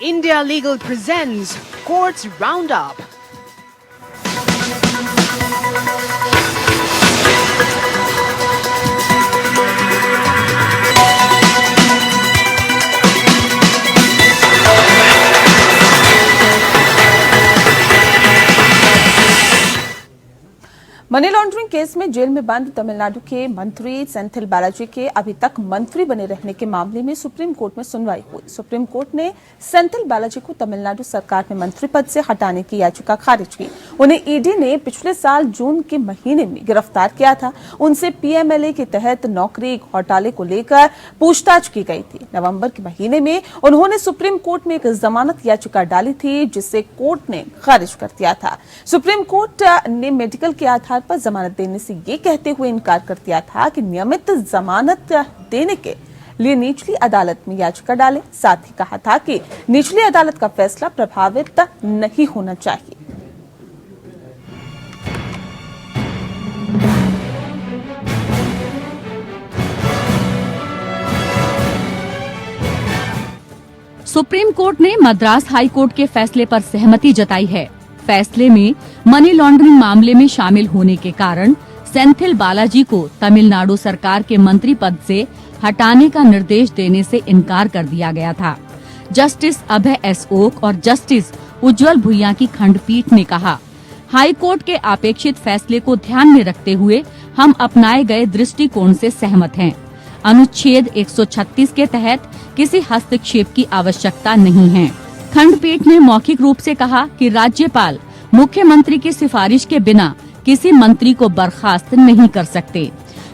India Legal presents Courts Roundup. Money laundering case में jail में बंद तमिलनाडु के मंत्री सेंथिल बालाजी के अभी तक मंत्री बने रहने के मामले में सुप्रीम कोर्ट में सुनवाई हुई। सुप्रीम कोर्ट ने सेंथिल बालाजी को तमिलनाडु सरकार में मंत्री पद से हटाने की याचिका खारिज की। उन्हें ईडी ने पिछले साल जून के महीने में गिरफ्तार किया था। उनसे पीएमएलए के तहत नौकरी घोटाले को लेकर पूछताछ की गई थी। नवंबर के महीने में उन्होंने सुप्रीम कोर्ट में एक जमानत याचिका डाली थी, जिसे कोर्ट ने खारिज कर दिया था। सुप्रीम कोर्ट ने मेडिकल के आधार पर जमानत देने से ये कहते हुए इनकार कर दिया था कि नियमित जमानत देने के लिए निचली अदालत में याचिका डालें। साथ ही कहा था कि निचली अदालत का फैसला प्रभावित नहीं होना चाहिए। सुप्रीम कोर्ट ने मद्रास हाई कोर्ट के फैसले पर सहमति जताई है। फैसले में मनी लॉन्ड्रिंग मामले में शामिल होने के कारण सेंथिल बालाजी को तमिलनाडु सरकार के मंत्री पद से हटाने का निर्देश देने से इनकार कर दिया गया था। जस्टिस अभय एस ओक और जस्टिस उज्जवल भुइयां की खंडपीठ ने कहा, हाई कोर्ट के अपेक्षित फैसले को ध्यान में रखते हुए हम अपनाए गए दृष्टिकोण से सहमत हैं। अनुच्छेद 136 के तहत किसी हस्तक्षेप की आवश्यकता नहीं है। खंडपीठ ने मौखिक रूप से कहा कि राज्यपाल मुख्यमंत्री की सिफारिश के बिना किसी मंत्री को बर्खास्त नहीं कर सकते।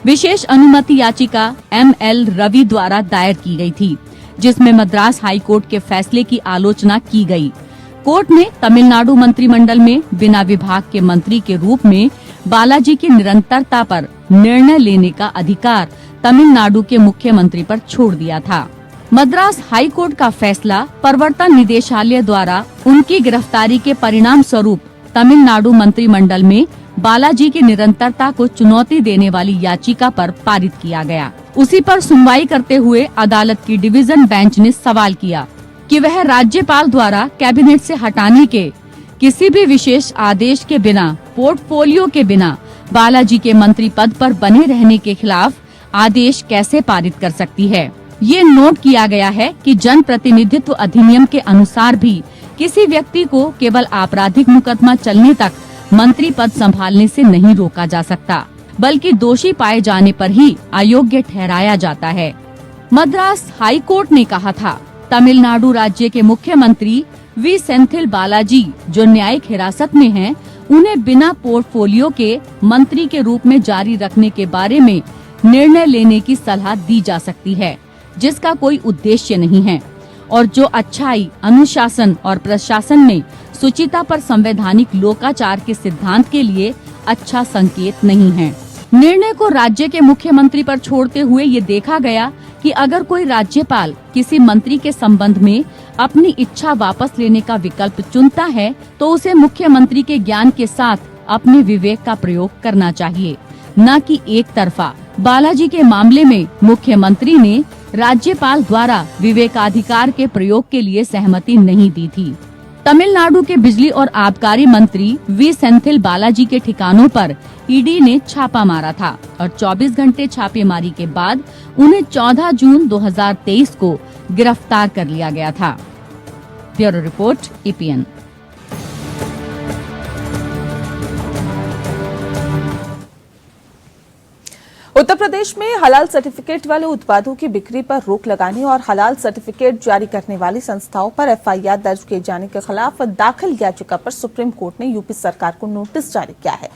विशेष अनुमति याचिका ML रवि द्वारा दायर की गई थी, जिसमें मद्रास हाई कोर्ट के फैसले की आलोचना की गई। कोर्ट ने तमिलनाडु मंत्रिमंडल में बिना विभाग के मंत्री के रूप में बालाजी की निरंतरता पर निर्णय लेने का अधिकार तमिलनाडु के मुख्यमंत्री पर छोड़ दिया था। मद्रास हाई कोर्ट का फैसला प्रवर्तन निदेशालय द्वारा उनकी गिरफ्तारी के परिणाम स्वरूप तमिलनाडु मंत्रिमंडल में बालाजी की निरंतरता को चुनौती देने वाली याचिका पर पारित किया गया। उसी पर सुनवाई करते हुए अदालत की डिवीजन बेंच ने सवाल किया कि वह राज्यपाल द्वारा कैबिनेट से हटाने के किसी भी विशेष आदेश के बिना, पोर्टफोलियो के बिना बालाजी के मंत्री पद पर बने रहने के खिलाफ आदेश कैसे पारित कर सकती है। ये नोट किया गया है कि जन प्रतिनिधित्व अधिनियम के अनुसार भी किसी व्यक्ति को केवल आपराधिक मुकदमा चलने तक मंत्री पद संभालने से नहीं रोका जा सकता, बल्कि दोषी पाए जाने पर ही अयोग्य ठहराया जाता है। मद्रास हाई कोर्ट ने कहा था, तमिलनाडु राज्य के मुख्यमंत्री वी सेंथिल बालाजी जो न्यायिक हिरासत में हैं, उन्हें बिना पोर्टफोलियो के मंत्री के रूप में जारी रखने के बारे में निर्णय लेने की सलाह दी जा सकती है, जिसका कोई उद्देश्य नहीं है और जो अच्छाई, अनुशासन और प्रशासन में शुचिता पर संवैधानिक लोकाचार के सिद्धांत के लिए अच्छा संकेत नहीं है। निर्णय को राज्य के मुख्यमंत्री पर छोड़ते हुए ये देखा गया कि अगर कोई राज्यपाल किसी मंत्री के संबंध में अपनी इच्छा वापस लेने का विकल्प चुनता है, तो उसे मुख्यमंत्री के ज्ञान के साथ अपने विवेक का प्रयोग करना चाहिए, न कि एक तरफा। बालाजी के मामले में मुख्यमंत्री ने राज्यपाल द्वारा विवेकाधिकार के प्रयोग के लिए सहमति नहीं दी थी। तमिलनाडु के बिजली और आबकारी मंत्री वी सेंथिल बालाजी के ठिकानों पर ईडी ने छापा मारा था और 24 घंटे छापेमारी के बाद उन्हें 14 जून 2023 को गिरफ्तार कर लिया गया था। Bureau report EPN। Uttar Pradesh में हलाल सर्टिफिकेट वाले उत्पादों की बिक्री पर रोक लगाने और हलाल सर्टिफिकेट जारी करने वाली संस्थाओं पर FIR दर्ज किए जाने के खिलाफ दाखिल याचिका पर सुप्रीम कोर्ट ने यूपी सरकार को नोटिस जारी किया है।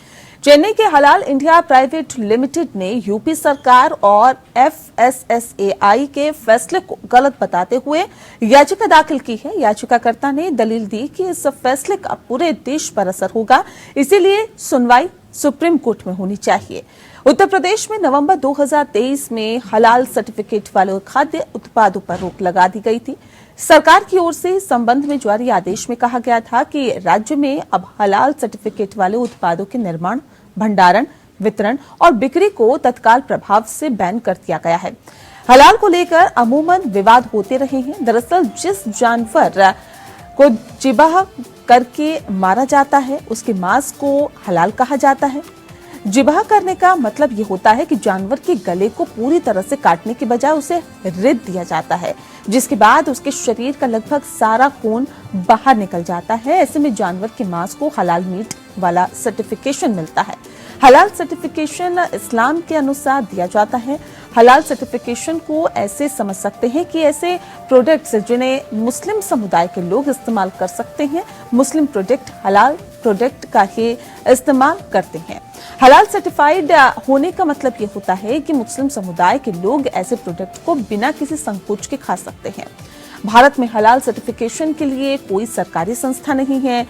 चेन्नई के हलाल इंडिया प्राइवेट लिमिटेड ने यूपी सरकार और FSSAI के फैसले को गलत बताते हुए याचिका दाखिल की है। याचिकाकर्ता ने दलील दी कि इस फैसले का पूरे देश पर असर होगा, इसीलिए सुनवाई सुप्रीम कोर्ट में होनी चाहिए। उत्तर प्रदेश में नवंबर 2023 में हलाल सर्टिफिकेट वाले खाद्य उत्पादों पर रोक लगा दी गई थी। सरकार की ओर से इस संबंध में जारी आदेश में कहा गया था कि राज्य में अब हलाल सर्टिफिकेट वाले उत्पादों के निर्माण, भंडारण, वितरण और बिक्री को तत्काल प्रभाव से बैन कर दिया गया है। हलाल को लेकर अमूमन विवाद होते रहे हैं। दरअसल जिस जानवर को जिबाह करके मारा जाता है उसके मांस को हलाल कहा जाता है। जिबाह करने का मतलब ये होता है कि जानवर के गले को पूरी तरह से काटने के बजाय उसे रिद दिया जाता है, जिसके बाद उसके शरीर का लगभग सारा खून बाहर निकल जाता है। ऐसे में जानवर के मांस को हलाल मीट वाला सर्टिफिकेशन मिलता है। हलाल सर्टिफिकेशन इस्लाम के अनुसार दिया जाता है। हलाल सर्टिफिकेशन को ऐसे समझ सकते हैं कि ऐसे प्रोडक्ट्स जिन्हें मुस्लिम समुदाय के लोग इस्तेमाल कर सकते हैं, मुस्लिम प्रोडक्ट हलाल प्रोडक्ट का ही इस्तेमाल करते हैं। हलाल सर्टिफाइड होने का मतलब ये होता है कि मुस्लिम समुदाय के लोग ऐसे प्रोडक्ट को बिना किसी संकोच के खा सकते हैं। भारत में हलाल सर्टिफिकेशन के लिए कोई सरकारी संस्था नहीं है।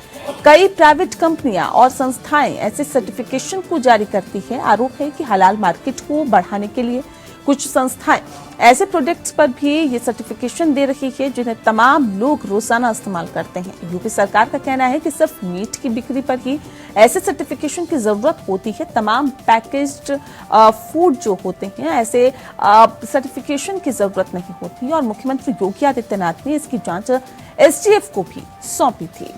कई प्राइवेट कंपनियां और संस्थाएं ऐसे सर्टिफिकेशन को जारी करती है। आरोप है कि हलाल मार्केट को बढ़ाने के लिए कुछ संस्थाएं ऐसे प्रोडक्ट्स पर भी ये सर्टिफिकेशन दे रही है जिन्हें तमाम लोग रोजाना इस्तेमाल करते हैं। यूपी सरकार का कहना है कि सिर्फ मीट की बिक्री पर ही ऐसे सर्टिफिकेशन की जरूरत होती है। तमाम पैकेज्ड फूड जो होते हैं ऐसे सर्टिफिकेशन की जरूरत नहीं होती और मुख्यमंत्री योगी आदित्यनाथ ने इसकी जांच एसटीएफ को भी सौंपी थी।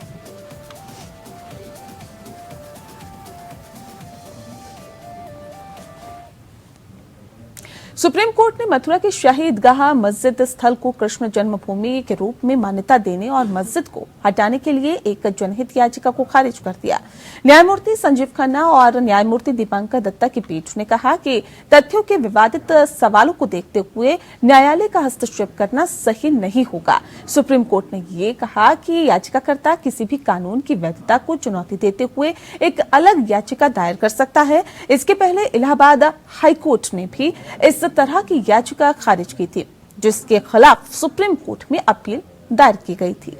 सुप्रीम कोर्ट ने मथुरा की शाही ईदगाह मस्जिद स्थल को कृष्ण जन्मभूमि के रूप में मान्यता देने और मस्जिद को हटाने के लिए एक जनहित याचिका को खारिज कर दिया। न्यायमूर्ति संजीव खन्ना और न्यायमूर्ति दीपांकर दत्ता की पीठ ने कहा कि तथ्यों के विवादित सवालों को देखते हुए न्यायालय का हस्तक्षेप करना सही नहीं होगा। सुप्रीम कोर्ट ने ये कहा कि याचिकाकर्ता किसी भी कानून की वैधता को चुनौती देते हुए एक अलग याचिका दायर कर सकता है। इसके पहले इलाहाबाद हाईकोर्ट ने भी इस तरह की याचिका खारिज की थी, जिसके खिलाफ सुप्रीम कोर्ट में अपील दायर की गई थी।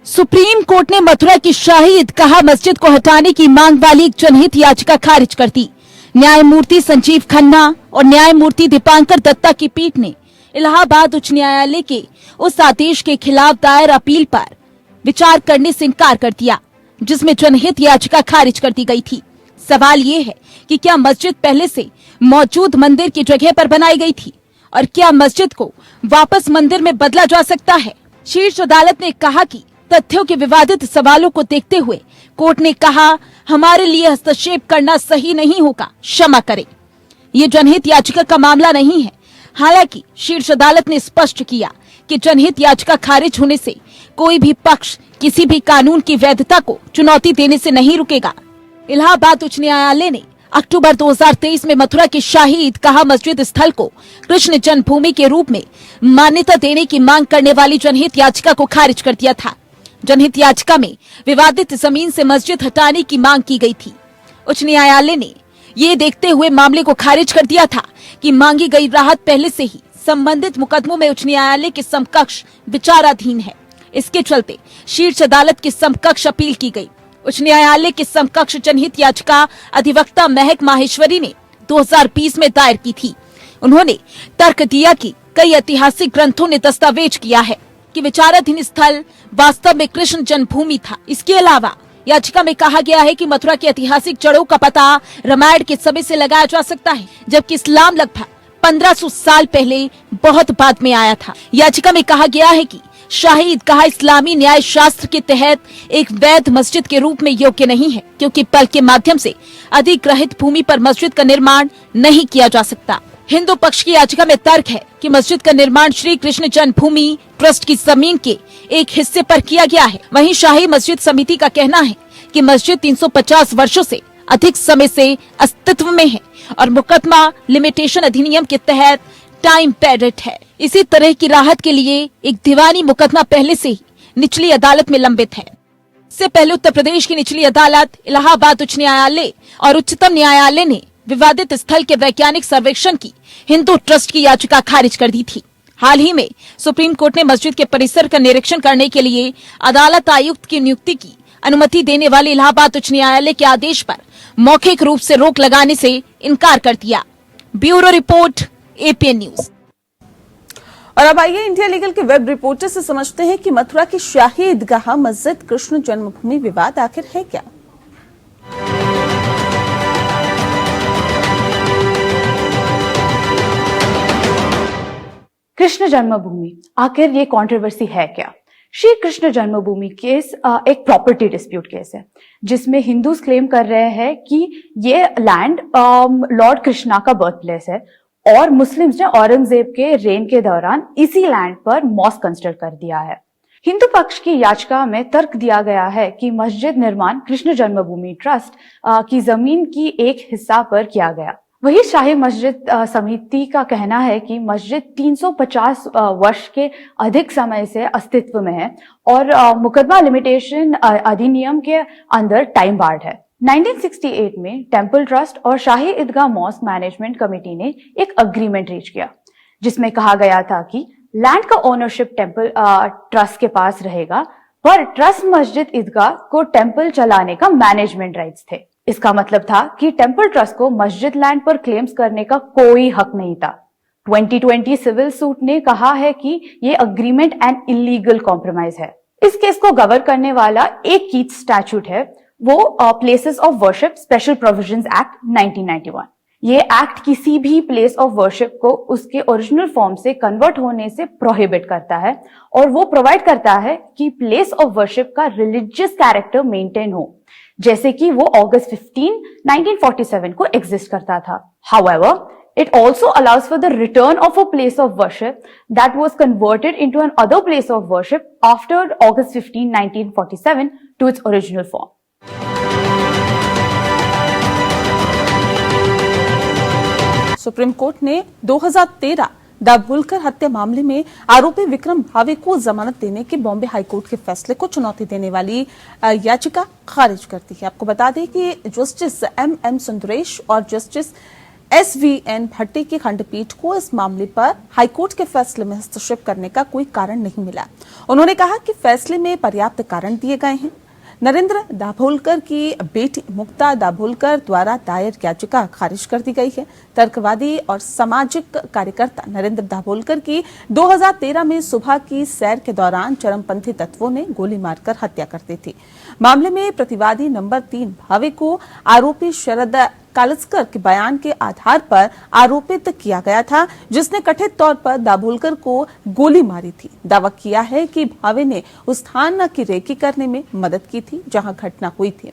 सुप्रीम कोर्ट ने मथुरा की शाही ईदगाह मस्जिद को हटाने की मांग वाली एक जनहित याचिका खारिज कर दी। न्यायमूर्ति संजीव खन्ना और न्यायमूर्ति दीपांकर दत्ता की पीठ ने इलाहाबाद उच्च न्यायालय के उस आदेश के खिलाफ दायर अपील पर विचार करने से इनकार कर दिया, जिसमें जनहित याचिका खारिज कर दी गई थी। सवाल ये है कि क्या मस्जिद पहले से मौजूद मंदिर की जगह पर बनाई गई थी और क्या मस्जिद को वापस मंदिर में बदला जा सकता है। शीर्ष अदालत ने कहा कि तथ्यों के विवादित सवालों को देखते हुए कोर्ट ने कहा, हमारे लिए हस्तक्षेप करना सही नहीं होगा, क्षमा करें। ये जनहित याचिका का मामला नहीं है। हालांकि शीर्ष अदालत ने स्पष्ट किया कि जनहित याचिका खारिज होने से कोई भी पक्ष किसी भी कानून की वैधता को चुनौती देने से नहीं रुकेगा। इलाहाबाद उच्च न्यायालय ने अक्टूबर 2023 में मथुरा की शाही ईदगाह मस्जिद स्थल को कृष्ण जन्मभूमि के रूप में मान्यता देने की मांग करने वाली जनहित याचिका को खारिज कर दिया था। जनहित याचिका में विवादित जमीन से मस्जिद हटाने की मांग की गई थी। उच्च न्यायालय ने ये देखते हुए मामले को खारिज कर दिया था कि मांगी गई राहत पहले से ही संबंधित मुकदमों में उच्च न्यायालय के समकक्ष विचाराधीन है। इसके चलते शीर्ष अदालत की समकक्ष अपील की गई। उच्च न्यायालय की समकक्ष जनहित याचिका अधिवक्ता महक माहेश्वरी ने 2020 में दायर की थी। उन्होंने तर्क दिया कि कई ऐतिहासिक ग्रंथों ने दस्तावेज किया है कि विचाराधीन स्थल वास्तव में कृष्ण जन्मभूमि था। इसके अलावा याचिका में कहा गया है कि मथुरा की ऐतिहासिक जड़ों का पता रामायण के समय से लगाया जा सकता है, जबकि इस्लाम लगभग 1500 साल पहले बहुत बाद में आया था। याचिका में कहा गया है कि शाही ईदगाह इस्लामी न्याय शास्त्र के तहत एक वैध मस्जिद के रूप में योग्य नहीं है, क्योंकि पल के माध्यम से अधिग्रहित भूमि पर मस्जिद का निर्माण नहीं किया जा सकता। हिंदू पक्ष की याचिका में तर्क है कि मस्जिद का निर्माण श्री कृष्ण जन्मभूमि ट्रस्ट की जमीन के एक हिस्से पर किया गया है। वहीं शाही मस्जिद समिति का कहना है कि मस्जिद 350 वर्षों से अधिक समय से अस्तित्व में है और मुकदमा लिमिटेशन अधिनियम के तहत टाइम पैडेड है। इसी तरह की राहत के लिए एक दीवानी मुकदमा पहले से ही निचली अदालत में लंबित है। इससे पहले उत्तर प्रदेश की निचली अदालत, इलाहाबाद उच्च न्यायालय और उच्चतम न्यायालय ने विवादित स्थल के वैज्ञानिक सर्वेक्षण की हिंदू ट्रस्ट की याचिका खारिज कर दी थी। हाल ही में सुप्रीम कोर्ट ने मस्जिद के परिसर का निरीक्षण करने के लिए अदालत आयुक्त की नियुक्ति की अनुमति देने वाले इलाहाबाद उच्च न्यायालय के आदेश पर मौखिक रूप से रोक लगाने से इनकार कर दिया। Bureau report, APN news. और अब आइए इंडिया लीगल के वेब रिपोर्टर से समझते हैं कि मथुरा की शाही ईदगाह मस्जिद कृष्ण जन्मभूमि विवाद आखिर है क्या। कृष्ण जन्मभूमि, आखिर ये कंट्रोवर्सी है क्या? श्री कृष्ण जन्मभूमि केस एक प्रॉपर्टी डिस्प्यूट केस है, जिसमें हिंदूज क्लेम कर रहे हैं कि ये लैंड लॉर्ड कृष्णा का बर्थ प्लेस है और मुस्लिम्स ने औरंगजेब के रेन के दौरान इसी लैंड पर मॉस्क कंस्ट्रक्ट कर दिया है। हिंदू पक्ष की याचिका में तर्क दिया गया है कि मस्जिद निर्माण कृष्ण जन्मभूमि ट्रस्ट की जमीन की एक हिस्सा पर किया गया। वही शाही मस्जिद समिति का कहना है कि मस्जिद 350 वर्ष के अधिक समय से अस्तित्व में है और मुकदमा लिमिटेशन अधिनियम के अंदर टाइम बार्ड है। 1968 में टेम्पल ट्रस्ट और Shahi Idgah mask management committee ने एक अग्रीमेंट रीच किया, जिसमें कहा गया था कि लैंड का ओनरशिप टेम्पल ट्रस्ट के पास रहेगा, पर ट्रस्ट मस्जिद ईदगाह को टेम्पल चलाने का मैनेजमेंट राइट्स थे। इसका मतलब था कि टेम्पल ट्रस्ट को मस्जिद लैंड पर क्लेम्स करने का कोई हक नहीं था। 2020 सिविल सूट ने कहा है कि ये अग्रीमेंट एन इलीगल कॉम्प्रोमाइज है। इस केस को गवर्न करने वाला एक कीथ स्टैट्यूट है, वो places of worship special provisions act 1991। ये एक्ट किसी भी प्लेस ऑफ वर्शिप को उसके ओरिजिनल फॉर्म से कन्वर्ट होने से प्रोहिबिट करता है और वो प्रोवाइड करता है कि प्लेस ऑफ वर्शिप का रिलीजियस कैरेक्टर मेंटेन हो, जैसे कि वो अगस्त 15, 1947 को एग्जिस्ट करता था। However, it also allows for the return of a place of worship that was converted into an other place of worship after August 15, 1947 to its original form. Supreme court ने 2013 दाभोलकर हत्या मामले में आरोपी विक्रम भावे को जमानत देने के बॉम्बे हाईकोर्ट के फैसले को चुनौती देने वाली याचिका खारिज कर दी है। आपको बता दें कि जस्टिस एम सुंदरेश और जस्टिस SVN भट्टी की खंडपीठ को इस मामले पर हाईकोर्ट के फैसले में हस्तक्षेप करने का कोई कारण नहीं मिला। उन्होंने कहा कि फैसले में पर्याप्त कारण दिए गए हैं। नरेंद्र दाभोलकर की बेटी मुक्ता दाभोलकर द्वारा दायर याचिका खारिज कर दी गई है। तर्कवादी और सामाजिक कार्यकर्ता नरेंद्र दाभोलकर की 2013 में सुबह की सैर के दौरान चरमपंथी तत्वों ने गोली मारकर हत्या कर दी थी। मामले में प्रतिवादी नंबर 3 भावे को आरोपी शरद कालस्कर के बयान के आधार पर आरोपित किया गया था, जिसने कथित तौर पर दाभोलकर को गोली मारी थी। दावा किया है कि भावे ने उस स्थान की रेकी करने में मदद की थी जहां घटना हुई थी।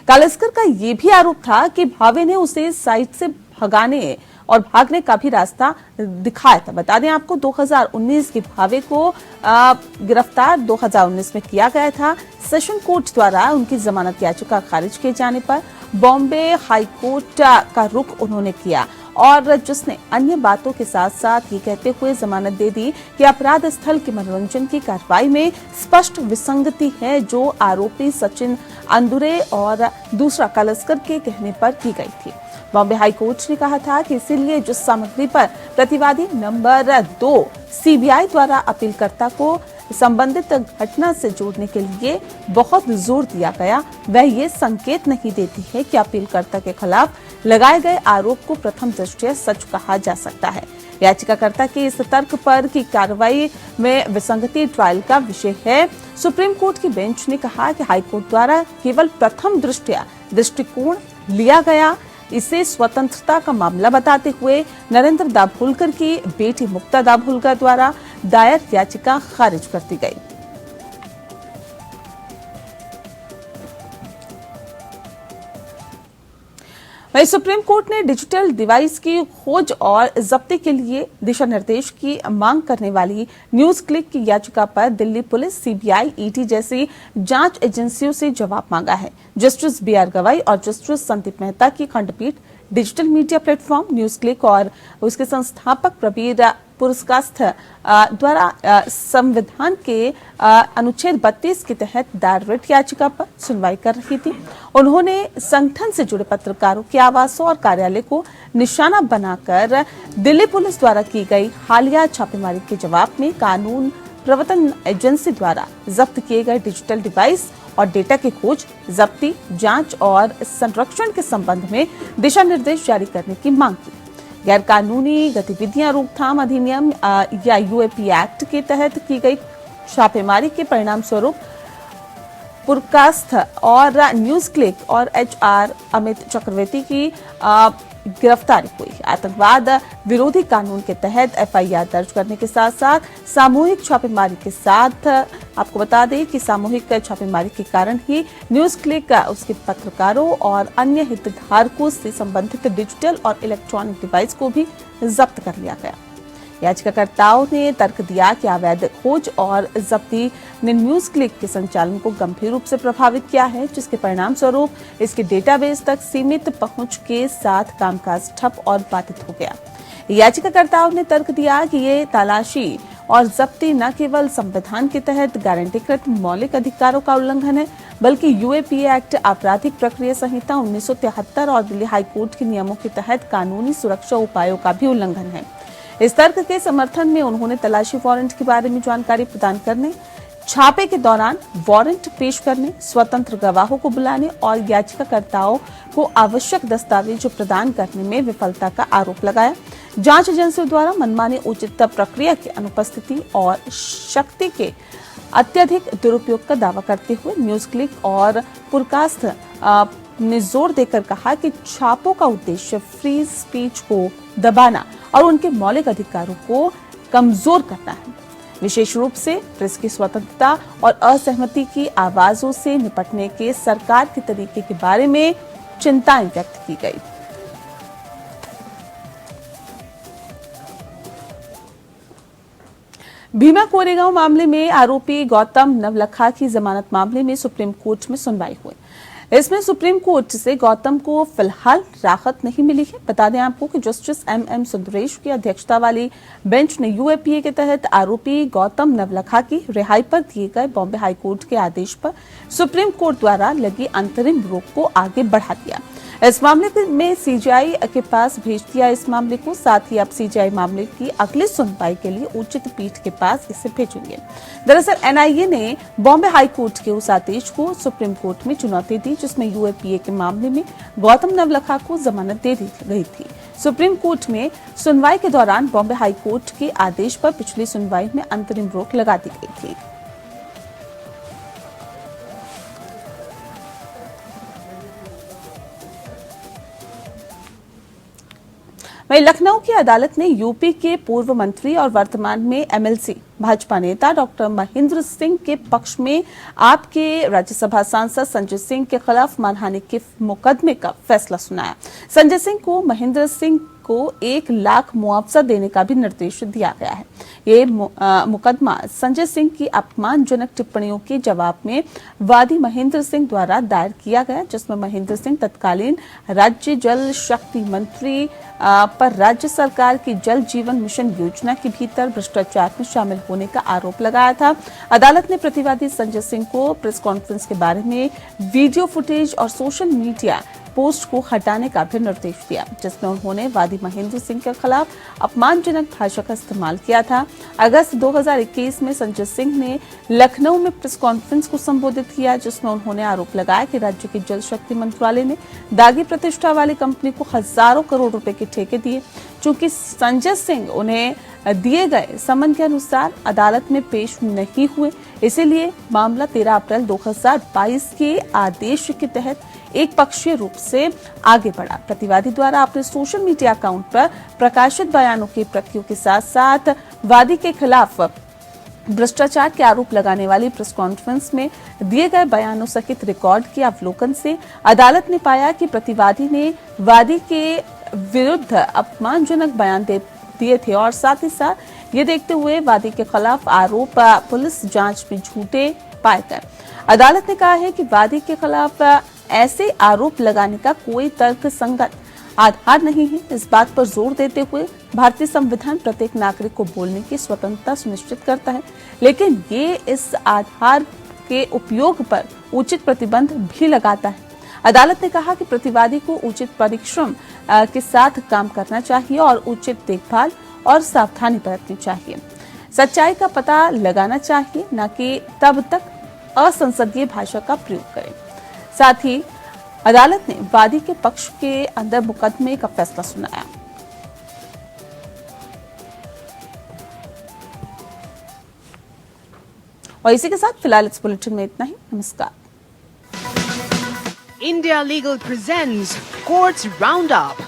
कालस्कर का यह भी आरोप था कि भावे ने उसे साइट से भगाने और भागने का भी रास्ता दिखाया था। बता दें आपको 2019 के भावे को गिरफ्तार 2019 में किया गया था। सेशन कोर्ट द्वारा उनकी जमानत याचिका खारिज किए जाने पर बॉम्बे हाईकोर्ट का रुख उन्होंने किया और जिसने अन्य बातों के साथ साथ ये कहते हुए जमानत दे दी कि अपराध स्थल के मनोरंजन की कार्रवाई में स्पष्ट विसंगति है जो आरोपी सचिन अंदुरे और दूसरा कालस्कर के कहने पर की गई थी। बॉम्बे हाईकोर्ट ने कहा था कि इसीलिए जिस सामग्री पर प्रतिवादी नंबर 2 CBI द्वारा अपीलकर्ता को संबंधित घटना से जोड़ने के लिए बहुत जोर दिया गया, वह ये संकेत नहीं देती है कि अपीलकर्ता के खिलाफ लगाए गए आरोप को प्रथम दृष्टया सच कहा जा सकता है। याचिकाकर्ता के इस तर्क पर कि कार्रवाई में विसंगति ट्रायल का विषय है। सुप्रीम कोर्ट की बेंच ने कहा कि हाईकोर्ट द्वारा केवल प्रथम दृष्टया दृष्टिकोण लिया गया, इसे स्वतंत्रता का मामला बताते हुए नरेंद्र दाभोलकर की बेटी मुक्ता दाभोलकर द्वारा दायर याचिका खारिज कर दी गई। वहीं सुप्रीम कोर्ट ने डिजिटल डिवाइस की खोज और जब्ती के लिए दिशा निर्देश की मांग करने वाली न्यूज क्लिक की याचिका पर दिल्ली पुलिस, CBI, ED जैसी जांच एजेंसियों से जवाब मांगा है। जस्टिस BR गवाई और जस्टिस संदीप मेहता की खंडपीठ digital media platform news click और उसके संस्थापक प्रबीर पुरस्कास्थ द्वारा संविधान के अनुच्छेद 32 के तहत दायर रिट याचिका पर सुनवाई कर रही थी। उन्होंने संगठन से जुड़े पत्रकारों के आवासों और कार्यालय को निशाना बनाकर दिल्ली पुलिस द्वारा की गई हालिया छापेमारी के जवाब में कानून प्रवर्तन एजेंसी द्वारा जब्त किए गए डिजिटल डिवाइस और डेटा की खोज, जब्ती, जांच और संरक्षण के संबंध में दिशा निर्देश जारी करने की मांग की। गैर कानूनी गतिविधियां रोकथाम अधिनियम या UAP एक्ट के तहत की गई छापेमारी के परिणाम स्वरूप पुरकास्थ और न्यूज क्लिक और HR अमित चक्रवर्ती की गिरफ्तारी हुई। आतंकवाद विरोधी कानून के तहत एफआईआर दर्ज करने के साथ साथ सामूहिक छापेमारी के साथ आपको बता दें कि सामूहिक छापेमारी के कारण ही न्यूज क्लिक उसके पत्रकारों और अन्य हितधारकों से संबंधित डिजिटल और इलेक्ट्रॉनिक डिवाइस को भी जब्त कर लिया गया। याचिकाकर्ताओं ने तर्क दिया कि अवैध खोज और जब्ती ने न्यूज क्लिक के संचालन को गंभीर रूप से प्रभावित किया है, जिसके परिणाम स्वरूप इसके डेटाबेस तक सीमित पहुंच के साथ कामकाज ठप और बाधित हो गया। याचिकाकर्ताओं ने तर्क दिया कि ये तलाशी और जब्ती न केवल संविधान के तहत गारंटीकृत मौलिक अधिकारों का उल्लंघन है, बल्कि यूएपीए एक्ट, आपराधिक प्रक्रिया संहिता 1973 और दिल्ली हाईकोर्ट के नियमों के तहत कानूनी सुरक्षा उपायों का भी उल्लंघन है। इस तर्क के समर्थन में उन्होंने तलाशी वारंट के बारे में जानकारी प्रदान करने, छापे के दौरान वारंट पेश करने, स्वतंत्र गवाहों को बुलाने और याचिकाकर्ताओं को आवश्यक दस्तावेज प्रदान करने में विफलता का आरोप लगाया। जांच एजेंसियों द्वारा मनमानी उचित प्रक्रिया की अनुपस्थिति और शक्ति के अत्यधिक दुरुपयोग का दावा करते हुए न्यूज क्लिक और पुरकास्ट ने जोर देकर कहा कि छापों का उद्देश्य फ्री स्पीच को दबाना और उनके मौलिक अधिकारों को कमजोर करना है। विशेष रूप से प्रेस की स्वतंत्रता और असहमति की आवाजों से निपटने के सरकार के तरीके के बारे में चिंताएं व्यक्त की गई। भीमा कोरेगांव मामले में आरोपी गौतम नवलखा की जमानत मामले में सुप्रीम कोर्ट में सुनवाई हुई। इसमें सुप्रीम कोर्ट से गौतम को फिलहाल राहत नहीं मिली है। बता दें आपको कि जस्टिस एम सुंदरेश की अध्यक्षता वाली बेंच ने यूएपीए के तहत आरोपी गौतम नवलखा की रिहाई पर दिए गए बॉम्बे हाईकोर्ट के आदेश पर सुप्रीम कोर्ट द्वारा लगी अंतरिम रोक को आगे बढ़ा दिया। इस मामले में सीजीआई के पास भेज दिया इस मामले को। साथ ही अब सीजीआई मामले की अगली सुनवाई के लिए उचित पीठ के पास इसे भेजेंगे। दरअसल एनआईए ने बॉम्बे हाईकोर्ट के उस आदेश को सुप्रीम कोर्ट में चुनौती दी जिसमें यूएपीए के मामले में गौतम नवलखा को जमानत दे दी गई थी। सुप्रीम कोर्ट में सुनवाई के दौरान बॉम्बे हाईकोर्ट के आदेश पर पिछली सुनवाई में अंतरिम रोक लगा दी गई थी। वहीं लखनऊ की अदालत ने यूपी के पूर्व मंत्री और वर्तमान में एमएलसी भाजपा नेता डॉक्टर महेंद्र सिंह के पक्ष में आपके राज्यसभा सांसद संजय सिंह के खिलाफ मानहानि के मुकदमे का फैसला सुनाया। संजय सिंह को महेंद्र सिंह को 1 लाख मुआवजा देने का भी निर्देश दिया गया है। ये मुकदमा संजय सिंह की अपमानजनक टिप्पणियों के जवाब में वादी महेंद्र सिंह द्वारा दायर किया गया, जिसमें महेंद्र सिंह तत्कालीन राज्य जल शक्ति मंत्री पर राज्य सरकार की जल जीवन मिशन योजना के भीतर भ्रष्टाचार में शामिल होने का आरोप लगाया था। अदालत ने प्रतिवादी संजय सिंह को प्रेस कॉन्फ्रेंस के बारे में वीडियो फुटेज और सोशल मीडिया पोस्ट को हटाने का भी निर्देश दिया, जिसमें उन्होंने वादी महेंद्र सिंह के खिलाफ अपमानजनक भाषा का इस्तेमाल किया था। अगस्त 2021 में संजय सिंह ने लखनऊ में प्रेस कॉन्फ्रेंस को संबोधित किया, जिसमें उन्होंने आरोप लगाया कि राज्य के जल शक्ति मंत्रालय ने दागी प्रतिष्ठा वाली कंपनी को हजारों करोड़ रुपए के ठेके दिए। चूंकि संजय सिंह उन्हें दिए गए समन के अनुसार अदालत में पेश नहीं हुए, इसीलिए मामला 13 अप्रैल 2022 के आदेश के तहत एक पक्षीय रूप से आगे बढ़ा। प्रतिवादी द्वारा अपने सोशल मीडिया अकाउंट पर प्रकाशित बयानों की प्रतियों के साथ साथ वादी के खिलाफ भ्रष्टाचार के आरोप लगाने वाली प्रेस कॉन्फ्रेंस में दिए गए बयानों सहित रिकॉर्ड के अवलोकन से अदालत ने पाया कि प्रतिवादी ने वादी के विरुद्ध अपमानजनक बयान दिए थे और साथ ही साथ ये देखते हुए वादी के खिलाफ आरोप पुलिस जांच में झूठे पाए गए। अदालत ने कहा है कि वादी के खिलाफ ऐसे आरोप लगाने का कोई तर्क संगत आधार नहीं है। इस बात पर जोर देते हुए भारतीय संविधान प्रत्येक नागरिक को बोलने की स्वतंत्रता सुनिश्चित करता है, लेकिन ये इस आधार के उपयोग पर उचित प्रतिबंध भी लगाता है। अदालत ने कहा कि प्रतिवादी को उचित परिश्रम के साथ काम करना चाहिए और उचित देखभाल और सावधानी बरतनी चाहिए। सच्चाई का पता लगाना चाहिए, न कि तब तक असंसदीय भाषा का प्रयोग करें। साथ ही अदालत ने वादी के पक्ष के अंदर मुकदमे का फैसला सुनाया। और इसी के साथ फिलहाल इस बुलेटिन में इतना ही। नमस्कार। India Legal presents Courts Roundup.